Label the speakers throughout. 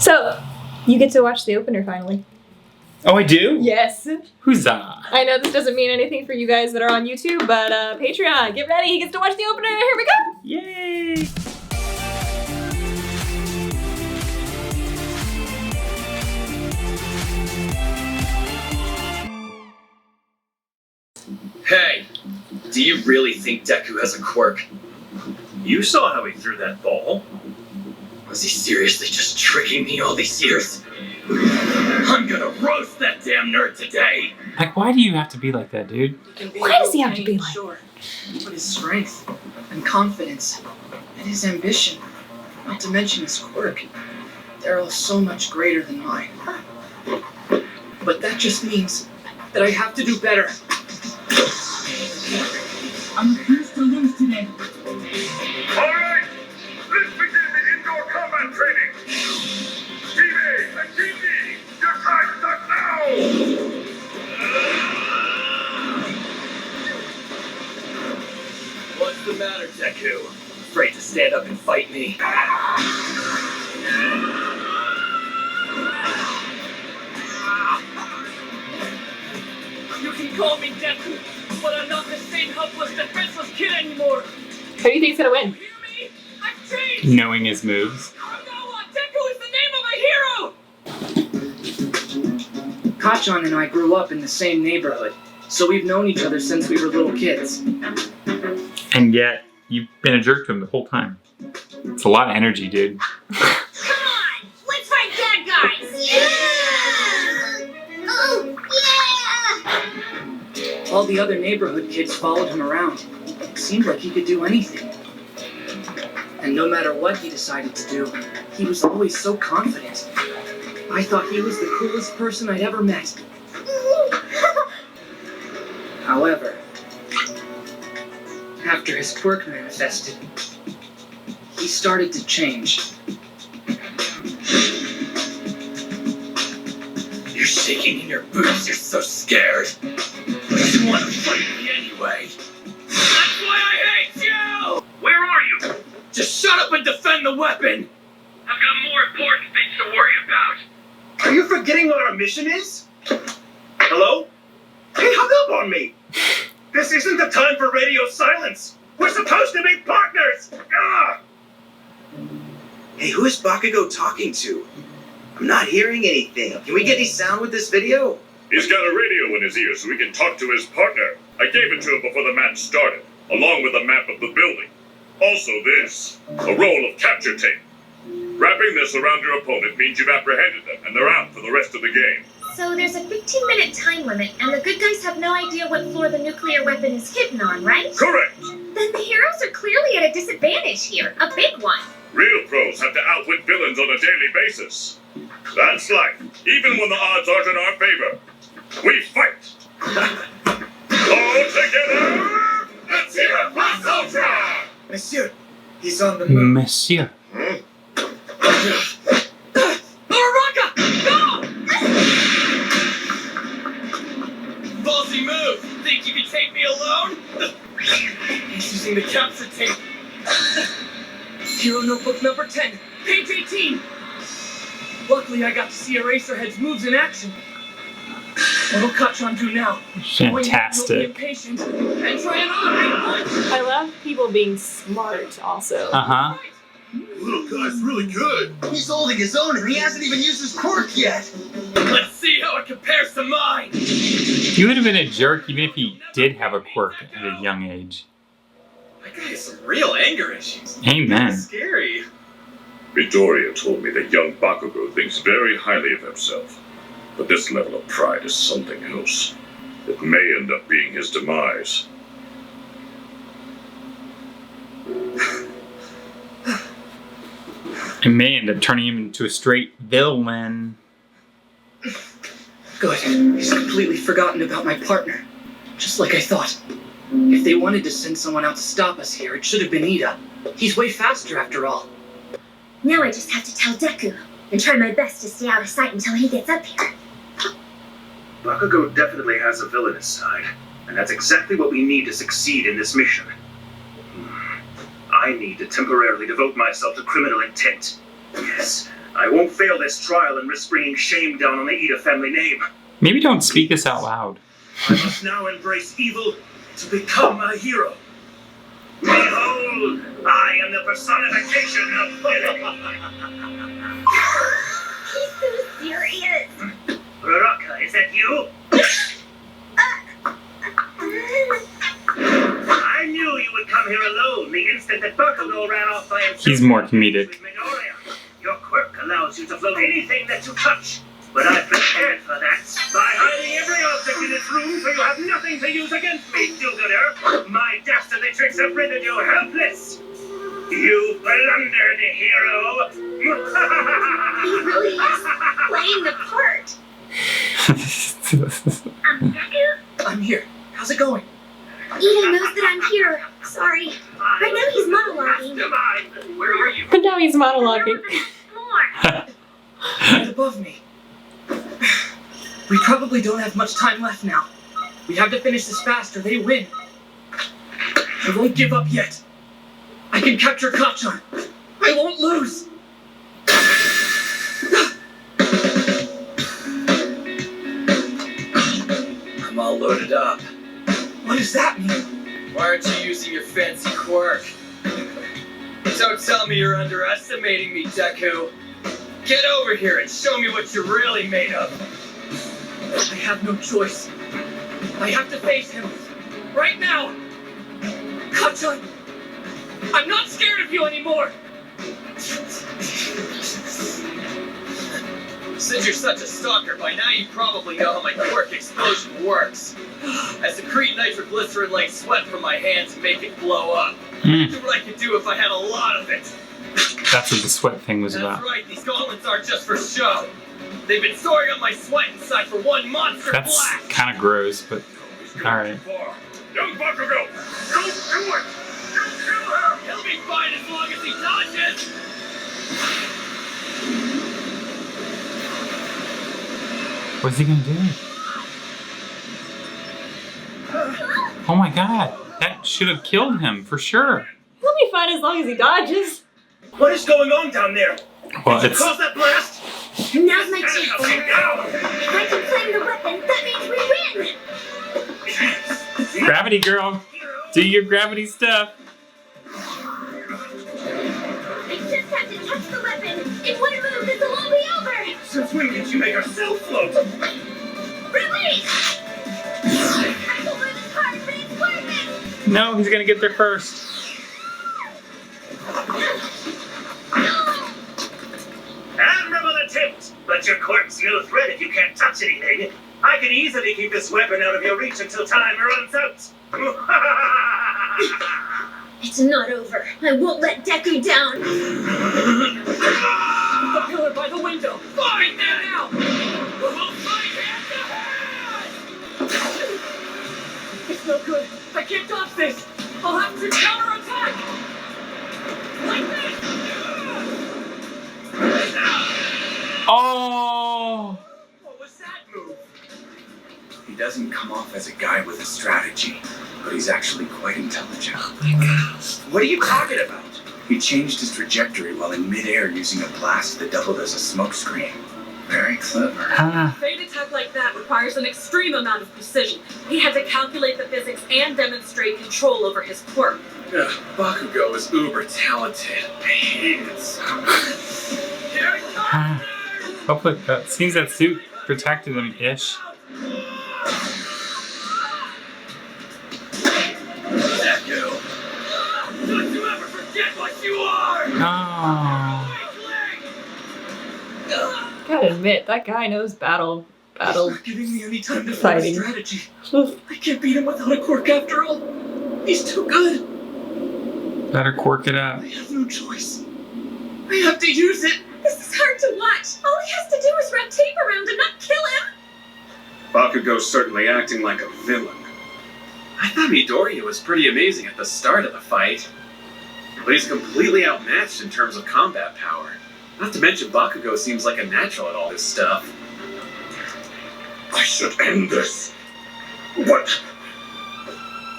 Speaker 1: So, you get to watch the opener finally.
Speaker 2: Oh, I do?
Speaker 1: Yes.
Speaker 2: Huzzah.
Speaker 1: I know this doesn't mean anything for you guys that are on YouTube, but Patreon, get ready. He gets to watch the opener. Here we go.
Speaker 2: Yay.
Speaker 3: Hey, do you really think Deku has a quirk? You saw how he threw that ball. Was he seriously just tricking me all these years? I'm gonna roast that damn nerd today!
Speaker 2: Like, why do you have to be like that, dude?
Speaker 1: Why does he have to be like
Speaker 4: that? But his strength and confidence and his ambition, not to mention his quirk, they're all so much greater than mine. But that just means that I have to do better. I refuse to lose today.
Speaker 5: Alright, let's begin the indoor combat training. Team A and Team B, your time starts now!
Speaker 3: What's the matter, Deku? Afraid to stand up and fight me?
Speaker 4: You can call me Deku, but I'm not the same helpless, defenseless kid anymore.
Speaker 1: Who do you think's gonna win?
Speaker 4: You hear me? I've changed.
Speaker 2: Knowing his moves.
Speaker 4: From now on, Deku is the name of a hero. Kacchan and I grew up in the same neighborhood, so we've known each other since we were little kids.
Speaker 2: And yet, you've been a jerk to him the whole time. It's a lot of energy, dude.
Speaker 6: Come on! Let's fight bad guys! Yeah! Oh, yeah!
Speaker 4: All the other neighborhood kids followed him around. It seemed like he could do anything. And no matter what he decided to do, he was always so confident. I thought he was the coolest person I'd ever met. However, after his quirk manifested, he started to change.
Speaker 3: You're shaking in your boots, you're so scared. But you want to fight me anyway. That's why I hate you!
Speaker 5: Where are you?
Speaker 3: Just shut up and defend the weapon!
Speaker 5: I've got more important things to worry about.
Speaker 7: Are you forgetting what our mission is? Hello? He hung up on me! This isn't the time for radio silence! We're supposed to be partners! Ah!
Speaker 8: Hey, who is Bakugo talking to? I'm not hearing anything. Can we get any sound with this video?
Speaker 5: He's got a radio in his ear so he can talk to his partner. I gave it to him before the match started, along with a map of the building. Also this, a roll of capture tape. Wrapping this around your opponent means you've apprehended them, and they're out for the rest of the game.
Speaker 6: So there's a 15-minute time limit, and the good guys have no idea what floor the nuclear weapon is hidden on, right?
Speaker 5: Correct!
Speaker 6: Then the heroes are clearly at a disadvantage here, a big one.
Speaker 5: Real pros have to outwit villains on a daily basis. That's life, even when the odds aren't in our favor. We fight! All together, let's hear it for Ultra!
Speaker 7: Monsieur, he's on the move.
Speaker 2: Monsieur.
Speaker 4: Uraraka! Go! Ballsy move! Think you can take me alone? He's using the capture tape. Hero notebook number 10, page 18. Luckily, I got to see Eraserhead's moves in action. What'll Kacchan do now?
Speaker 2: Fantastic.
Speaker 4: Be impatient and try another big punch.
Speaker 1: I love people being smart also.
Speaker 2: Uh-huh.
Speaker 7: Little guy's really good. He's holding his own and he hasn't even used his quirk yet.
Speaker 3: Let's see how it compares to mine!
Speaker 2: He would have been a jerk even if he did have a quirk at a young age.
Speaker 3: That guy has some real anger issues.
Speaker 2: Amen.
Speaker 3: Scary.
Speaker 5: Midoriya told me that young Bakugo thinks very highly of himself. But this level of pride is something else. It may end up being his demise.
Speaker 2: It may end up turning him into a straight villain.
Speaker 4: Good. He's completely forgotten about my partner. Just like I thought. If they wanted to send someone out to stop us here, it should have been Ida. He's way faster after all.
Speaker 6: Now I just have to tell Deku, and try my best to stay out of sight until he gets up here.
Speaker 7: Bakugo definitely has a villainous side, and that's exactly what we need to succeed in this mission. I need to temporarily devote myself to criminal intent. Yes, I won't fail this trial and risk bringing shame down on the Ida family name.
Speaker 2: Maybe don't speak this out loud.
Speaker 7: I must now embrace evil to become a hero. Behold, I am the personification of villainy.
Speaker 6: He's so serious.
Speaker 7: Baraka, is that you? I knew you would come here alone the instant that Bakugo ran off by himself.
Speaker 2: He's more comedic.
Speaker 7: With Midoriya. Your quirk allows you to float anything that you touch. But I've prepared for that by hiding every object in this room so you have nothing to use against me, do-gooder. My dastardly tricks have rendered you helpless. You blundered, hero.
Speaker 6: He really is playing the part. Deku?
Speaker 4: I'm here. How's it going?
Speaker 6: Ida knows that I'm here. Sorry. Right now he's monologuing.
Speaker 7: Mastermind. Where are you?
Speaker 1: But now he's monologuing.
Speaker 4: Right above me. We probably don't have much time left now. We have to finish this fast or they win. I won't give up yet. I can capture Kacchan. I won't lose.
Speaker 3: I'm all loaded up.
Speaker 4: What does that mean?
Speaker 3: Why aren't you using your fancy quirk? Don't tell me you're underestimating me, Deku. Get over here and show me what you're really made of.
Speaker 4: I have no choice. I have to face him. Right now. Kacchan, I'm not scared of you anymore.
Speaker 3: Since you're such a stalker, by now you probably know how my quirk explosion works. I secrete nitroglycerin-like sweat from my hands and make it blow up. Do what I could do if I had a lot of it.
Speaker 2: That's what the sweat thing was about.
Speaker 3: That's right, these gauntlets aren't just for show. They've been storing up my sweat inside for one monster
Speaker 2: That's
Speaker 3: blast.
Speaker 2: kind of gross, but alright.
Speaker 5: Young Bakugo, don't do it!
Speaker 3: Don't kill her! He'll be fine as long as he dodges!
Speaker 2: What's he gonna do? Oh my god, that should have killed him for sure.
Speaker 1: He'll be fine as long as he dodges.
Speaker 7: What is going on down there?
Speaker 2: Well,
Speaker 7: Did you
Speaker 2: it's
Speaker 7: cause that blast?
Speaker 6: Now's my chance.
Speaker 7: Handcuffing down.
Speaker 6: If I can claim the weapon, that means we win.
Speaker 2: gravity, girl. Do your gravity stuff.
Speaker 6: I just have to touch the weapon. In one move, this will all be over.
Speaker 7: Since when did you make herself float?
Speaker 6: Release! I will lose this hard, but it's worth it.
Speaker 2: No, he's gonna get there first.
Speaker 7: Admirable attempt, but your quirk's no threat if you can't touch anything. I can easily keep this weapon out of your reach until time runs out.
Speaker 6: It's not over. I won't let Deku down.
Speaker 4: The pillar by the window. Find them now.
Speaker 3: We'll fight hand to hand!
Speaker 4: It's no good. I can't dodge this. I'll have to counterattack. Like this.
Speaker 2: Oh!
Speaker 4: What was that move?
Speaker 9: He doesn't come off as a guy with a strategy, but he's actually quite intelligent.
Speaker 8: What are you talking about?
Speaker 9: He changed his trajectory while in midair using a blast that doubled as a smokescreen. Very clever.
Speaker 2: Ah.
Speaker 10: A fade attack like that requires an extreme amount of precision. He had to calculate the physics and demonstrate control over his quirk.
Speaker 3: Bakugo is uber talented. I hate it so much. Here it comes!
Speaker 2: Ah. Hopefully, seems that suit protected him-ish.
Speaker 3: Deku! Don't you ever forget what you are!
Speaker 2: Oh.
Speaker 1: Gotta admit, that guy knows battle.
Speaker 4: He's not giving me any time to find a
Speaker 1: Fighting.
Speaker 4: strategy. I can't beat him without a quirk after all. He's too good.
Speaker 2: Better quirk it up.
Speaker 4: I have no choice. I have to use it.
Speaker 6: This is hard to watch. All he has to do is wrap tape around and not kill him.
Speaker 7: Bakugo's certainly acting like a villain.
Speaker 3: I thought Midoriya was pretty amazing at the start of the fight. But he's completely outmatched in terms of combat power. Not to mention Bakugo seems like a natural at all this stuff.
Speaker 5: I should end this. What?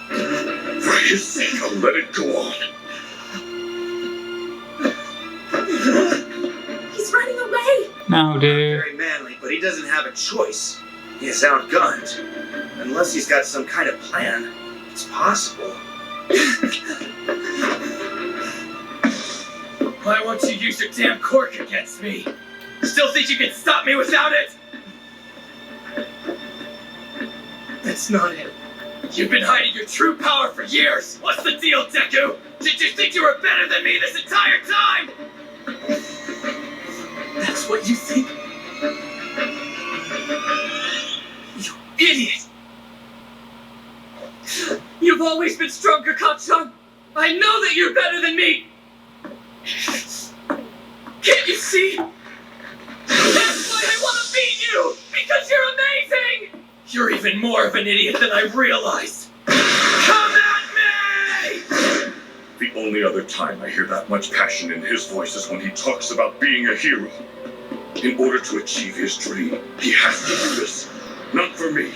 Speaker 5: For his sake, I'll let it go on.
Speaker 6: He's running away.
Speaker 2: No, dude.
Speaker 8: Very manly, but he doesn't have a choice. He is outgunned. Unless he's got some kind of plan, it's possible.
Speaker 3: Why won't you use your damn quirk against me? Still think you can stop me without it?
Speaker 4: That's not it.
Speaker 3: You've been hiding your true power for years! What's the deal, Deku? Did you think you were better than me this entire time?
Speaker 4: That's what you think?
Speaker 3: You idiot! You've always been stronger, Kacchan! I know that you're better than me! Can't you see? That's why I want to beat you! Because you're amazing! You're even more of an idiot than I realized! Come at me!
Speaker 5: The only other time I hear that much passion in his voice is when he talks about being a hero. In order to achieve his dream, he has to do this. Not for me,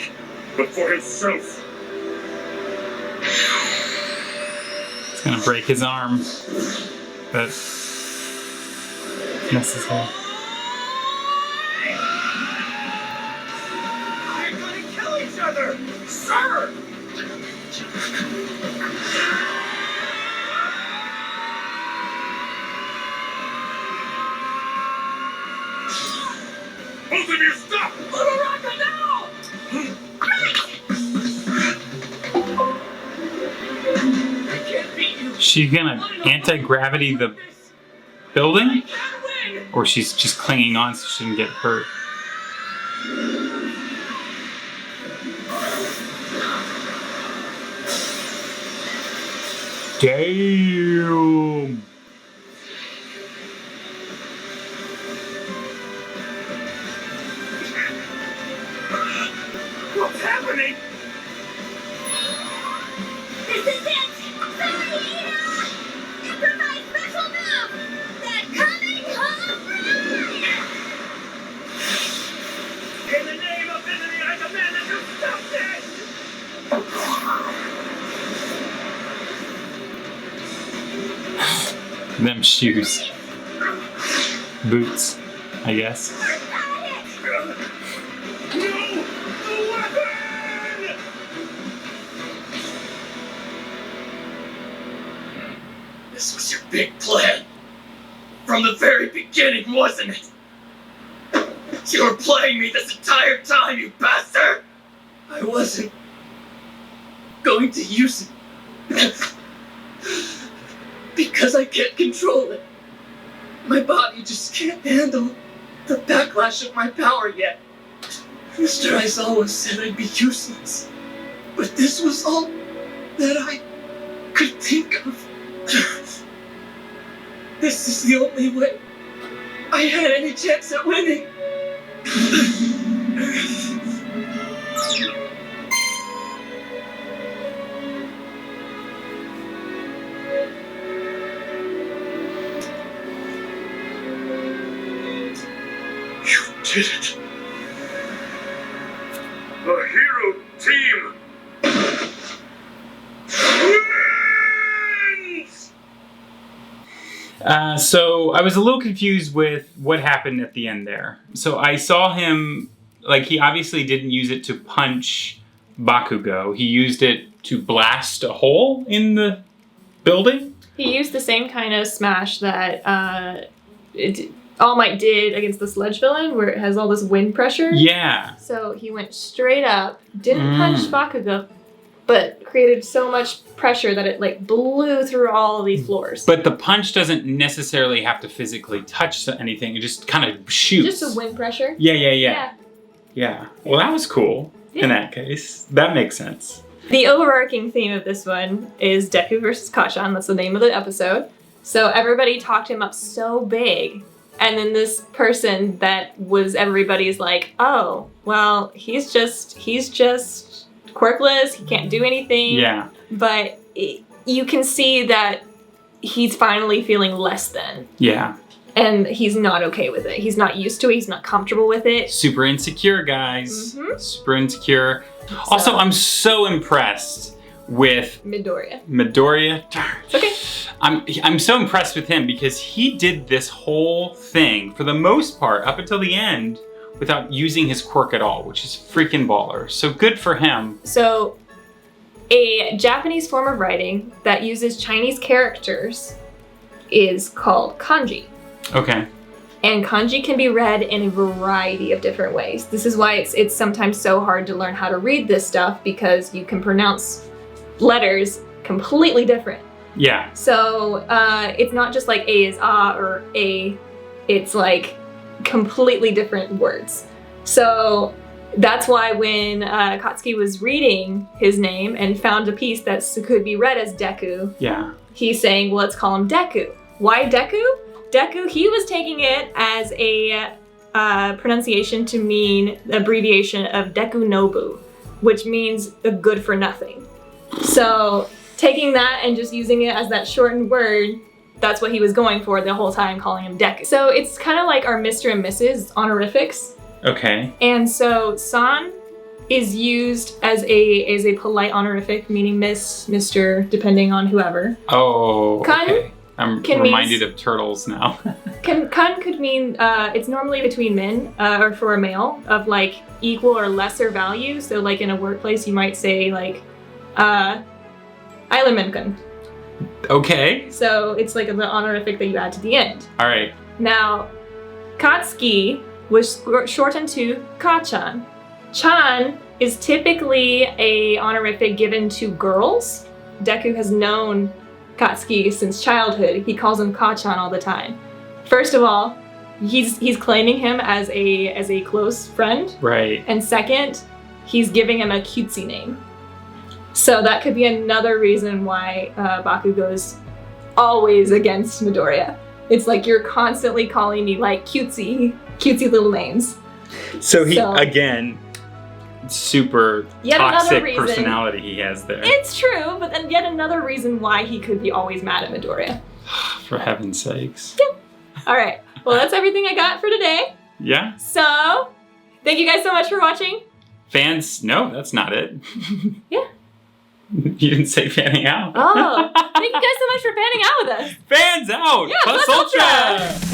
Speaker 5: but for himself.
Speaker 2: It's gonna break his arm. But necessary.
Speaker 3: We're gonna kill each other! Sir!
Speaker 5: Both of you stop!
Speaker 3: Uraraka now! I can't beat you!
Speaker 2: She's gonna anti-gravity the building?
Speaker 3: I can't win!
Speaker 2: Or she's just clinging on so she doesn't get hurt? Damn!
Speaker 3: What's happening?
Speaker 6: This is it! Raina! Improvise special move! The coming home run!
Speaker 3: In the name of Divinity, I demand that you stop this!
Speaker 2: Them shoes. Boots, I guess.
Speaker 3: This was your big plan. From the very beginning, wasn't it? You were playing me this entire time, you bastard! I wasn't going to use it. Because I can't control it. My body just can't handle the backlash of my power yet. Mr. Aizawa said I'd be useless. But this was all that I could think of. This is the only way I had any chance at winning.
Speaker 5: You did it. The hero team wins!
Speaker 2: So I was a little confused with what happened at the end there. So I saw him, like, he obviously didn't use it to punch Bakugo. He used it to blast a hole in the building.
Speaker 1: He used the same kind of smash that All Might did against the sludge villain, where it has all this wind pressure.
Speaker 2: Yeah.
Speaker 1: So he went straight up, didn't punch Bakugo, but created so much pressure that it like blew through all of these floors.
Speaker 2: But the punch doesn't necessarily have to physically touch anything. It just kind of shoots.
Speaker 1: Just a wind pressure.
Speaker 2: Yeah. Well, that was cool in that case. That makes sense.
Speaker 1: The overarching theme of this one is Deku versus Kacchan. That's the name of the episode. So everybody talked him up so big. And then this person that was everybody's like, oh, well, he's just quirkless. He can't do anything.
Speaker 2: Yeah.
Speaker 1: But you can see that he's finally feeling less than.
Speaker 2: Yeah.
Speaker 1: And he's not okay with it. He's not used to it. He's not comfortable with it.
Speaker 2: Super insecure, guys. Super insecure. Also, I'm so impressed with
Speaker 1: Midoriya.
Speaker 2: Midoriya. Darn.
Speaker 1: It's okay.
Speaker 2: I'm so impressed with him because he did this whole thing for the most part up until the end without using his quirk at all, which is freaking baller. So good for him.
Speaker 1: So, a Japanese form of writing that uses Chinese characters is called kanji.
Speaker 2: Okay.
Speaker 1: And kanji can be read in a variety of different ways. This is why it's sometimes so hard to learn how to read this stuff, because you can pronounce letters completely different.
Speaker 2: Yeah.
Speaker 1: So it's not just like A is ah or A, it's like completely different words. So that's why when Katsuki was reading his name and found a piece that could be read as Deku,
Speaker 2: Yeah.
Speaker 1: he's saying, well, let's call him Deku. Why Deku? Deku, he was taking it as a pronunciation to mean the abbreviation of Deku Nobu, which means a good for nothing. So taking that and just using it as that shortened word, that's what he was going for the whole time, calling him Deku. So it's kind of like our Mr. and Mrs. honorifics.
Speaker 2: Okay.
Speaker 1: And so San is used as a polite honorific, meaning Miss, Mr., depending on whoever.
Speaker 2: Oh,
Speaker 1: Kan
Speaker 2: okay. I'm
Speaker 1: can
Speaker 2: reminded
Speaker 1: mean-
Speaker 2: of turtles now.
Speaker 1: Kan could mean, it's normally between men, or for a male, of like equal or lesser value. So like in a workplace, you might say like, EILERMAN kun.
Speaker 2: Okay.
Speaker 1: So it's like the honorific that you add to the end.
Speaker 2: All right.
Speaker 1: Now, Katsuki was shortened to Kacchan. Chan is typically a honorific given to girls. Deku has known Katsuki since childhood. He calls him Kacchan all the time. First of all, he's claiming him as a close friend.
Speaker 2: Right.
Speaker 1: And second, he's giving him a cutesy name. So that could be another reason why Bakugo's always against Midoriya. It's like you're constantly calling me like cutesy little names.
Speaker 2: So again, super
Speaker 1: Yet another
Speaker 2: toxic
Speaker 1: reason.
Speaker 2: personality he has there.
Speaker 1: It's true, but then yet another reason why he could be always mad at Midoriya.
Speaker 2: For heaven's sakes.
Speaker 1: All right, well that's everything I got for today.
Speaker 2: Yeah.
Speaker 1: So, thank you guys so much for watching.
Speaker 2: Fans, no, that's not it.
Speaker 1: Yeah.
Speaker 2: You didn't say fanning out.
Speaker 1: Oh, thank you guys so much for fanning out with us.
Speaker 2: Fans out!
Speaker 1: Yeah,
Speaker 2: Plus
Speaker 1: Plus Ultra!
Speaker 2: Ultra!